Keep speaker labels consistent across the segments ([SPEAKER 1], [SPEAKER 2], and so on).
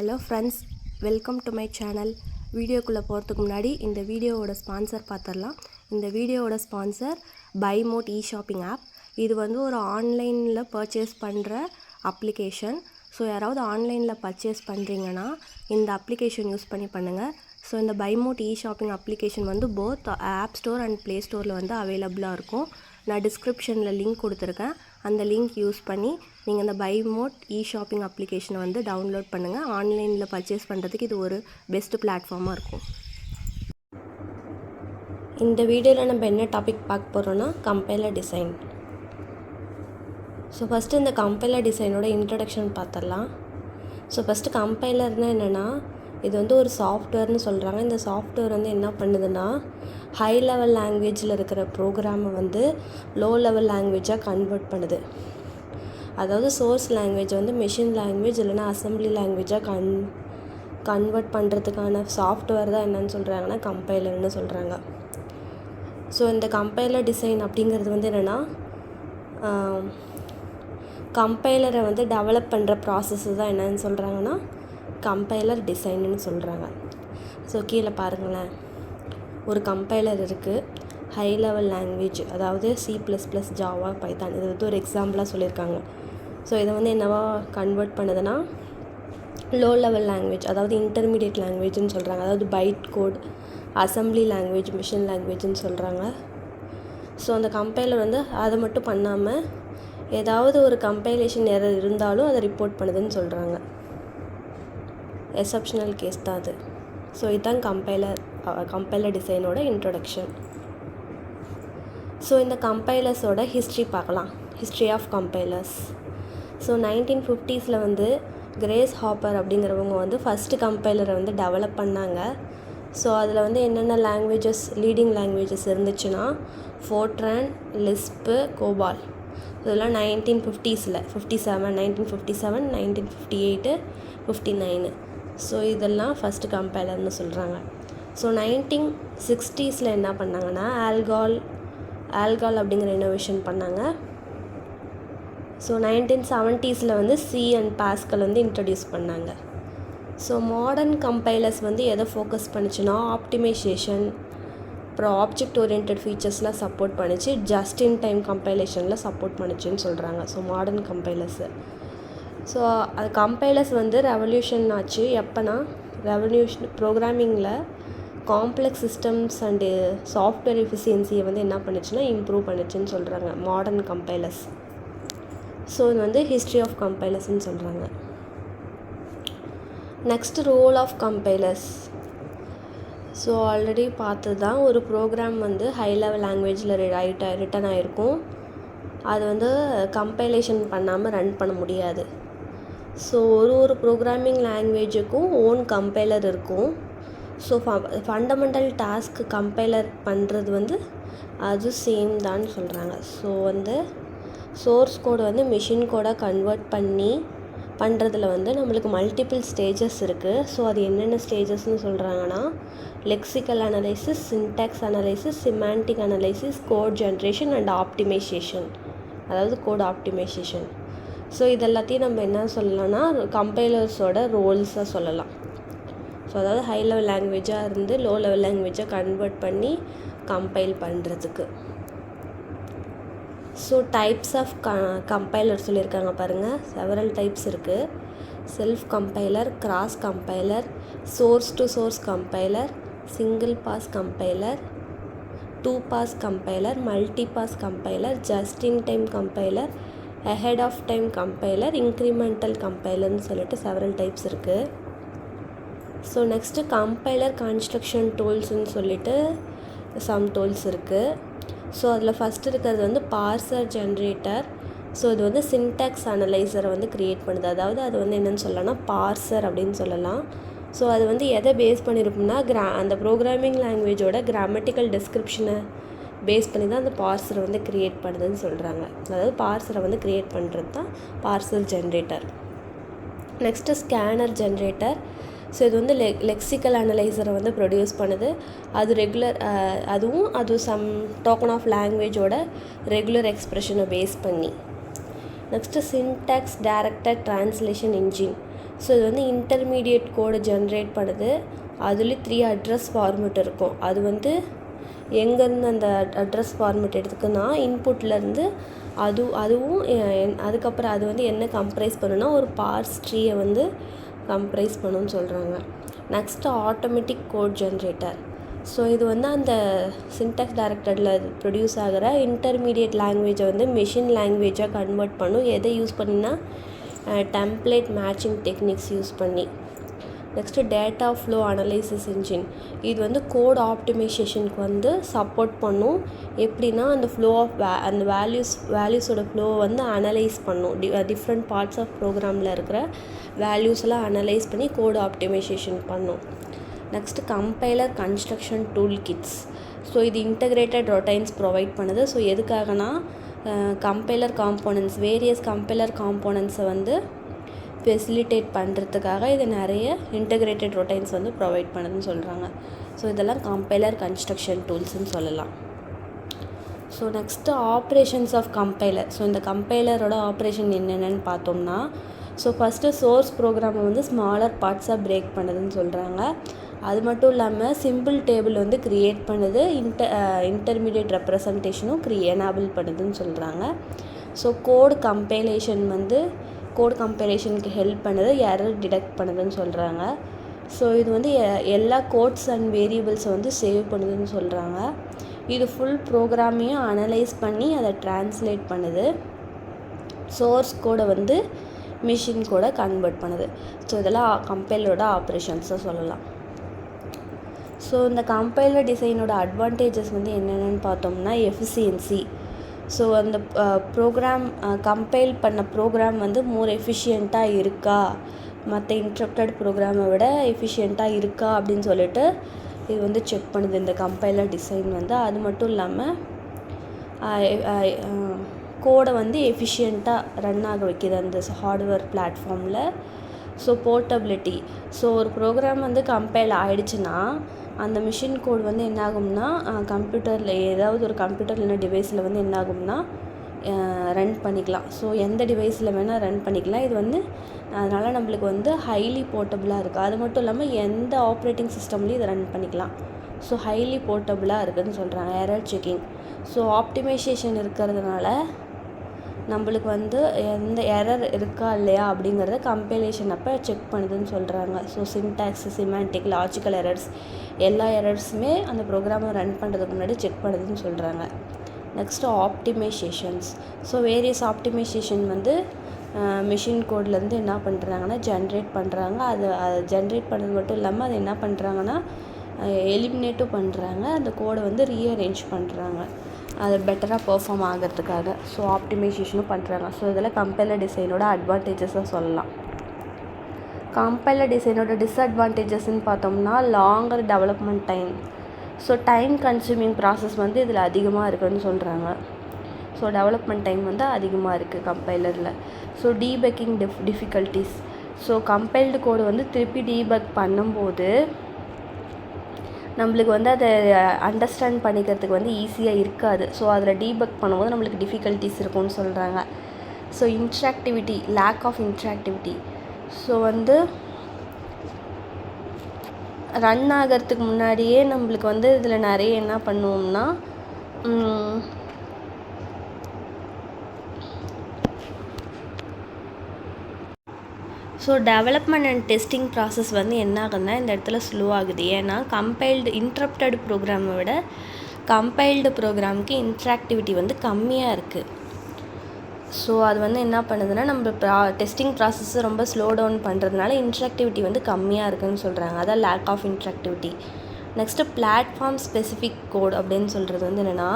[SPEAKER 1] Hello friends, welcome to my channel. வீடியோக்குள்ளே போகிறதுக்கு முன்னாடி இந்த வீடியோவோட ஸ்பான்சர் பார்த்துடலாம். இந்த வீடியோவோட ஸ்பான்சர் பைமோட் ஷாப்பிங் ஆப். இது வந்து ஒரு ஆன்லைனில் பர்ச்சேஸ் பண்ணுற அப்ளிகேஷன். ஸோ யாராவது ஆன்லைனில் பர்ச்சேஸ் பண்ணுறீங்கன்னா இந்த அப்ளிகேஷன் யூஸ் பண்ணி பண்ணுங்கள். ஸோ இந்த பைமோட் ஷாப்பிங் அப்ளிகேஷன் வந்து both app store and play ஸ்டோரில் வந்து அவைலபிளாக இருக்கும். நான் டிஸ்கிரிப்ஷனில் லிங்க் கொடுத்துருக்கேன். அந்த லிங்க் யூஸ் பண்ணி நீங்கள் இந்த பைமோட் ஷாப்பிங் அப்ளிகேஷனை வந்து டவுன்லோட் பண்ணுங்கள். ஆன்லைனில் பர்ச்சேஸ் பண்ணுறதுக்கு இது ஒரு பெஸ்ட் பிளாட்ஃபார்மாக இருக்கும். இந்த வீடியோவில் நம்ம என்ன டாபிக் பார்க்க போகிறோன்னா கம்பைலர் டிசைன். ஸோ ஃபஸ்ட்டு இந்த கம்பைலர் டிசைனோட இன்ட்ரடக்ஷன் பார்த்துடலாம். ஸோ ஃபஸ்ட்டு கம்பைலர்னால் என்னென்னா, இது வந்து ஒரு சாஃப்ட்வேர்னு சொல்கிறாங்க. இந்த சாஃப்ட்வேர் வந்து என்ன பண்ணுதுன்னா, ஹை லெவல் லாங்குவேஜில் இருக்கிற ப்ரோக்ராமை வந்து லோ லெவல் லாங்குவேஜாக கன்வெர்ட் பண்ணுது. அதாவது சோர்ஸ் லாங்குவேஜ் வந்து மெஷின் லாங்குவேஜ் இல்லைனா அசம்பிளி லாங்குவேஜாக கன்வெர்ட் பண்ணுறதுக்கான சாஃப்ட்வேர் தான் என்னென்னு சொல்கிறாங்கன்னா கம்பைலர்னு சொல்கிறாங்க. ஸோ இந்த கம்பைலர் டிசைன் அப்படிங்கிறது வந்து என்னென்னா, கம்பைலரை வந்து டெவலப் பண்ணுற ப்ராசஸ் தான் என்னென்னு சொல்கிறாங்கன்னா கம்பைலர் டிசைன்னு சொல்கிறாங்க. ஸோ கீழே பாருங்களேன், ஒரு கம்பைலர் இருக்குது. ஹை லெவல் லாங்குவேஜ், அதாவது C++, ஜாவா, பைத்தான், இது வந்து ஒரு எக்ஸாம்பிளாக சொல்லியிருக்காங்க. ஸோ இதை வந்து என்னவா கன்வெர்ட் பண்ணுதுன்னா லோ லெவல் லாங்குவேஜ், அதாவது இன்டர்மீடியட் லாங்குவேஜ்னு சொல்கிறாங்க. அதாவது byte code, assembly language, machine லாங்குவேஜ்னு சொல்கிறாங்க. ஸோ அந்த கம்பைலர் வந்து அதை மட்டும் பண்ணாமல் ஏதாவது ஒரு கம்பைலேஷன் எரர் இருந்தாலும் அதை ரிப்போர்ட் பண்ணுதுன்னு சொல்கிறாங்க. எக்ஸப்ஷனல் கேஸ் தான் அது. ஸோ இதுதான் கம்பைலர் டிசைனோட இன்ட்ரொடக்ஷன். ஸோ இந்த கம்பைலர்ஸோட ஹிஸ்ட்ரி பார்க்கலாம். History of compilers. So 1950s வந்து கிரேஸ் ஹாப்பர் அப்படிங்கிறவங்க வந்து ஃபஸ்ட்டு கம்பைலரை வந்து டெவலப் பண்ணாங்க. ஸோ அதில் வந்து என்னென்ன லாங்குவேஜஸ், லீடிங் லாங்குவேஜஸ் இருந்துச்சுன்னா ஃபோர்ட்ரான், லிஸ்ப்பு, கோபால். இதெல்லாம் 1950s, 1957, 1958, 59. ஸோ இதெல்லாம் ஃபஸ்ட்டு கம்பைலர்னு சொல்கிறாங்க. ஸோ 1960s என்ன பண்ணாங்கன்னா ஆல்கால் அப்படிங்கிற இன்னோவேஷன் பண்ணாங்க. ஸோ 1970s வந்து C அண்ட் பாஸ்கல் வந்து இன்ட்ரடியூஸ் பண்ணாங்க. ஸோ மாடர்ன் கம்பைலர்ஸ் வந்து எதை ஃபோக்கஸ் பண்ணிச்சுன்னா ஆப்டிமைசேஷன், அப்புறம் ஆப்ஜெக்ட் ஓரியன்ட் ஃபீச்சர்ஸ்லாம் சப்போர்ட் பண்ணிச்சு, ஜஸ்ட் இன் டைம் கம்பைலேஷனில் சப்போர்ட் பண்ணிச்சுன்னு சொல்கிறாங்க. So modern compilers. ஸோ அது கம்பைலர்ஸ் வந்து ரெவல்யூஷன் ஆச்சு. எப்போனா ப்ரோக்ராமிங்கில் காம்ப்ளெக்ஸ் சிஸ்டம்ஸ் அண்டு சாஃப்ட்வேர் எஃபிஷியன்சியை வந்து என்ன பண்ணுச்சுன்னா இம்ப்ரூவ் பண்ணுச்சுன்னு சொல்கிறாங்க மாடர்ன் கம்பைலர்ஸ். ஸோ இது வந்து ஹிஸ்ட்ரி ஆஃப் கம்பைலர்ஸ்ன்னு சொல்கிறாங்க. Next role of compilers. So already பார்த்தது தான், ஒரு ப்ரோக்ராம் வந்து ஹை லெவல் லாங்குவேஜில் ரிட்டன் ஆகிருக்கும். அது வந்து கம்பைலேஷன் பண்ணாமல் ரன் பண்ண முடியாது. ஸோ ஒரு ப்ரோக்ராமிங் லாங்குவேஜுக்கும் ஓன் கம்பைலர் இருக்கும். ஸோ ஃபண்டமெண்டல் டாஸ்க் கம்பைலர் பண்ணுறது வந்து அது சேம் தான் சொல்கிறாங்க. ஸோ வந்து சோர்ஸ் கோடை வந்து மிஷின் கோடாக கன்வெர்ட் பண்ணி பண்ணுறதுல வந்து நம்மளுக்கு மல்டிபிள் ஸ்டேஜஸ் இருக்குது. ஸோ அது என்னென்ன ஸ்டேஜஸ்ன்னு சொல்கிறாங்கன்னா lexical analysis, syntax analysis, semantic analysis, code generation and optimization, அதாவது கோட் ஆப்டிமைசேஷன். ஸோ இதெல்லாத்தையும் நம்ம என்ன சொல்லலாம்னா கம்பைலர்ஸோட ரோல்ஸாக சொல்லலாம். ஸோ அதாவது ஹை லெவல் லாங்குவேஜாக இருந்து லோ லெவல் லாங்குவேஜாக கன்வெர்ட் பண்ணி கம்பைல் பண்ணுறதுக்கு. ஸோ டைப்ஸ் ஆஃப் கம்பைலர் சொல்லியிருக்காங்க பாருங்கள். செவரல் டைப்ஸ் இருக்குது. Self compiler, cross compiler, source to source compiler, single pass compiler, 2 pass compiler, multi pass compiler, just in time compiler, ahead of time compiler, incremental கம்பைலர்னு சொல்லிட்டு several types இருக்குது. So next compiler construction டூல்ஸ்ன்னு சொல்லிட்டு some tools இருக்குது. So அதில் first இருக்கிறது வந்து parser generator. So இது வந்து சின்டாக்ஸ் அனலைசரை வந்து க்ரியேட் பண்ணுது. அதாவது அது வந்து என்னென்னு சொல்லலாம்னா பார்சர் அப்படின்னு சொல்லலாம். ஸோ அது வந்து எதை பேஸ் பண்ணியிருக்கும்னா அந்த ப்ரோக்ராமிங் லாங்குவேஜோட கிராமட்டிக்கல் டிஸ்கிரிப்ஷனை பேஸ் பண்ணி தான் அந்த பார்சரை வந்து க்ரியேட் பண்ணுதுன்னு சொல்கிறாங்க. அதாவது பார்சரை வந்து க்ரியேட் பண்ணுறது தான் parser generator. Next scanner generator. So இது வந்து லெக்சிக்கல் அனலைசரை வந்து ப்ரொடியூஸ் பண்ணுது. அது சம் டோக்கன் ஆஃப் லாங்குவேஜோட ரெகுலர் எக்ஸ்ப்ரெஷனை பேஸ் பண்ணி. Next syntax directed translation engine. So இது வந்து இன்டர்மீடியட் கோடு ஜென்ரேட் பண்ணுது. அதுலேயும் 3 அட்ரஸ் ஃபார்மேட் இருக்கும். அது வந்து எங்கேருந்து அந்த அட்ரஸ் ஃபார்மேட் எடுத்துக்குன்னா இன்புட்லேருந்து அதுவும் அதுக்கப்புறம் அது வந்து என்ன கம்ப்ரைஸ் பண்ணுன்னா ஒரு பார்ஸ் ட்ரீயை வந்து கம்ப்ரைஸ் பண்ணுன்னு சொல்கிறாங்க. Next automatic code generator. So இது வந்து அந்த சின்டாக்ஸ் டைரக்டரில் ப்ரொடியூஸ் ஆகிற இன்டர்மீடியட் லாங்குவேஜை வந்து மெஷின் லாங்குவேஜாக கன்வெர்ட் பண்ணும். எதை யூஸ் பண்ணினா டெம்ப்ளேட் மேட்சிங் டெக்னிக்ஸ் யூஸ் பண்ணி. Next data flow analysis engine. இது வந்து கோட் ஆப்டிமைசேஷனுக்கு வந்து சப்போர்ட் பண்ணும். எப்படின்னா அந்த ஃப்ளோ ஆஃப் அந்த வேல்யூஸோட ஃப்ளோவை வந்து அனலைஸ் பண்ணும். டிஃப்ரெண்ட் பார்ட்ஸ் ஆஃப் ப்ரோக்ராமில் இருக்கிற வேல்யூஸ்லாம் அனலைஸ் பண்ணி கோட் ஆப்டிமைசேஷன் பண்ணும். Next compiler construction tool kids. So இது இன்டகிரேட்டட் ரொட்டைன்ஸ் ப்ரொவைட் பண்ணுது. ஸோ எதுக்காகனா கம்பைலர் காம்போனன்ட்ஸ் வேரியஸ் கம்பைலர் காம்போனன்ட்ஸை வந்து ஃபெசிலிட்டேட் பண்ணுறதுக்காக இது நிறைய இன்டகிரேட்டட் ரொட்டைன்ஸ் வந்து ப்ரொவைட் பண்ணுதுன்னு சொல்கிறாங்க. ஸோ இதெல்லாம் கம்பைலர் கன்ஸ்ட்ரக்ஷன் டூல்ஸ்ன்னு சொல்லலாம். So next operations of compiler. So இந்த கம்பைலரோட ஆப்ரேஷன் என்னென்னு பார்த்தோம்னா, ஸோ ஃபஸ்ட்டு சோர்ஸ் ப்ரோக்ராமை வந்து ஸ்மாலர் பார்ட்ஸாக பிரேக் பண்ணுதுன்னு சொல்கிறாங்க. அது மட்டும் இல்லாமல் சிம்பிள் டேபிள் வந்து க்ரியேட் பண்ணுது. இன்டர்மீடியட் ரெப்ரசன்டேஷனும் எனேபிள் பண்ணுதுன்னு சொல்கிறாங்க. ஸோ கோட் கம்பைலேஷனுக்கு ஹெல்ப் பண்ணுது, எரர் டிடெக்ட் பண்ணுதுன்னு சொல்கிறாங்க. ஸோ இது வந்து எல்லா கோட்ஸ் அண்ட் வேரியபிள்ஸை வந்து சேவ் பண்ணுதுன்னு சொல்கிறாங்க. இது ஃபுல் ப்ரோக்ராமையும் அனலைஸ் பண்ணி அதை ட்ரான்ஸ்லேட் பண்ணுது. சோர்ஸ் கோடை வந்து மிஷின் கோடை கன்வெர்ட் பண்ணுது. ஸோ இதெல்லாம் கம்பைலரோட ஆப்ரேஷன்ஸை சொல்லலாம். ஸோ இந்த கம்பைலர் டிசைனோட அட்வான்டேஜஸ் வந்து என்னென்னு பார்த்தோம்னா எஃபிஷியன்சி. ஸோ அந்த கம்பைல் பண்ண ப்ரோக்ராம் வந்து மோர் எஃபிஷியண்ட்டாக இருக்கா, மற்ற இன்டரப்டட் ப்ரோக்ராமை விட எஃபிஷியண்ட்டாக இருக்கா அப்படின்னு சொல்லிட்டு இது வந்து செக் பண்ணுது இந்த கம்பைலர் டிசைன் வந்து. அது மட்டும் இல்லாமல் கோடை வந்து எஃபிஷியண்ட்டாக ரன் ஆக வைக்கிது அந்த ஹார்ட்வேர் பிளாட்ஃபார்மில். So portability. ஸோ ஒரு ப்ரோக்ராம் வந்து கம்பைல் ஆகிடுச்சுன்னா அந்த மிஷின் கோட் வந்து என்னாகும்னா கம்ப்யூட்டரில் ஏதாவது ஒரு கம்ப்யூட்டர் இல்லைனா டிவைஸில் வந்து என்னாகும்னா ரன் பண்ணிக்கலாம். ஸோ எந்த டிவைஸில் வேணால் ரன் பண்ணிக்கலாம். இது வந்து அதனால் நம்மளுக்கு வந்து ஹைலி போர்ட்டபுளாக இருக்குது. அது மட்டும் இல்லாமல் எந்த ஆப்ரேட்டிங் சிஸ்டம்லேயும் இதை ரன் பண்ணிக்கலாம். ஸோ ஹைலி போர்ட்டபுளாக இருக்குதுன்னு சொல்கிறாங்க. Error checking. ஸோ ஆப்டிமைசேஷன் இருக்கிறதுனால நம்மளுக்கு வந்து எந்த எரர் இருக்கா இல்லையா அப்படிங்கிறத கம்பைலேஷன் அப்போ செக் பண்ணுதுன்னு சொல்கிறாங்க. So syntax, semantic, logical errors எல்லா எரர்ஸுமே அந்த ப்ரோக்ராமை ரன் பண்ணுறதுக்கு முன்னாடி செக் பண்ணுதுன்னு சொல்கிறாங்க. Next optimisations. So various optimisation வந்து மிஷின் கோட்லேருந்து என்ன பண்ணுறாங்கன்னா ஜென்ரேட் பண்ணுறாங்க. அது ஜென்ரேட் பண்ணுறது மட்டும் இல்லாமல் அது என்ன பண்ணுறாங்கன்னா எலிமினேட்டும் பண்ணுறாங்க. அந்த கோடை வந்து ரீஅரேஞ்ச் பண்ணுறாங்க அது பெட்டராக பெர்ஃபார்ம் ஆகிறதுக்காக. ஸோ ஆப்டிமைசேஷனும் பண்ணுறாங்க. ஸோ இதில் கம்பைலர் டிசைனோட அட்வான்டேஜஸாக சொல்லலாம். கம்பைலர் டிசைனோட டிஸ்அட்வான்டேஜஸ்ன்னு பார்த்தோம்னா longer development time. So time consuming process வந்து இதில் அதிகமாக இருக்குதுன்னு சொல்கிறாங்க. ஸோ டெவலப்மெண்ட் டைம் வந்து அதிகமாக இருக்குது கம்பைலரில். So debugging difficulties. So compiled code வந்து திருப்பி டீபக் பண்ணும்போது நம்மளுக்கு வந்து அதை அண்டர்ஸ்டாண்ட் பண்ணிக்கிறதுக்கு வந்து ஈஸியாக இருக்காது. ஸோ அதில் டீபக் பண்ணும்போது நம்மளுக்கு டிஃபிகல்ட்டிஸ் இருக்கும்னு சொல்கிறாங்க. So interactivity, lack of interactivity. So வந்து ரன் ஆகிறதுக்கு முன்னாடியே நம்மளுக்கு வந்து இதில் நிறைய என்ன பண்ணுவோம்னா so development and testing process வந்து என்ன ஆகுதுன்னா இந்த இடத்துல ஸ்லோ ஆகுது. ஏன்னா இன்டரப்டட் ப்ரோக்ராமை விட கம்பைல்டு ப்ரோக்ராமுக்கு இன்ட்ராக்டிவிட்டி வந்து கம்மியாக இருக்குது. ஸோ அது வந்து என்ன பண்ணுதுன்னா நம்ம டெஸ்டிங் ப்ராசஸ் ரொம்ப ஸ்லோ டவுன் பண்ணுறதுனால இன்ட்ராக்டிவிட்டி வந்து கம்மியாக இருக்குதுன்னு சொல்கிறாங்க. அதான் lack of interactivity. Next platform specific code அப்படின்னு சொல்கிறது வந்து என்னென்னா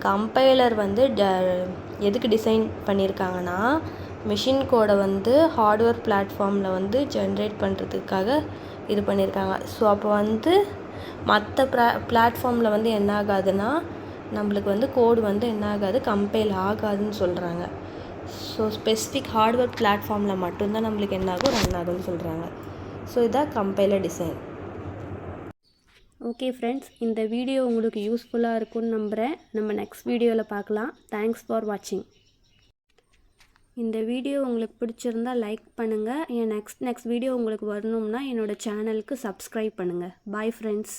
[SPEAKER 1] கம்பைலர் வந்து எதுக்கு டிசைன் பண்ணியிருக்காங்கன்னா மிஷின் கோடை வந்து ஹார்ட்வேர் பிளாட்ஃபார்மில் வந்து ஜென்ரேட் பண்ணுறதுக்காக இது பண்ணியிருக்காங்க. ஸோ அப்போ வந்து மற்ற பிளாட்ஃபார்மில் வந்து என்ன ஆகாதுன்னா நம்மளுக்கு வந்து கோடு வந்து என்ன ஆகாது, கம்பைல் ஆகாதுன்னு சொல்கிறாங்க. ஸோ ஸ்பெசிஃபிக் ஹார்ட்வேர் பிளாட்ஃபார்மில் மட்டும்தான் நம்மளுக்கு என்ன ஆகும், ரன் ஆகும்னு சொல்கிறாங்க. ஸோ இதான் கம்பைலர் டிசைன். ஓகே ஃப்ரெண்ட்ஸ், இந்த வீடியோ உங்களுக்கு யூஸ்ஃபுல்லாக இருக்கும்னு நம்புகிறேன். நம்ம நெக்ஸ்ட் வீடியோவில் பார்க்கலாம். தேங்க்ஸ் ஃபார் வாட்சிங்.
[SPEAKER 2] இந்த வீடியோ உங்களுக்கு பிடிச்சிருந்தா லைக் பண்ணுங்கள். என் நெக்ஸ்ட் வீடியோ உங்களுக்கு வரணும்னா என்னோடய சேனலுக்கு சப்ஸ்கிரைப் பண்ணுங்கள். Bye friends.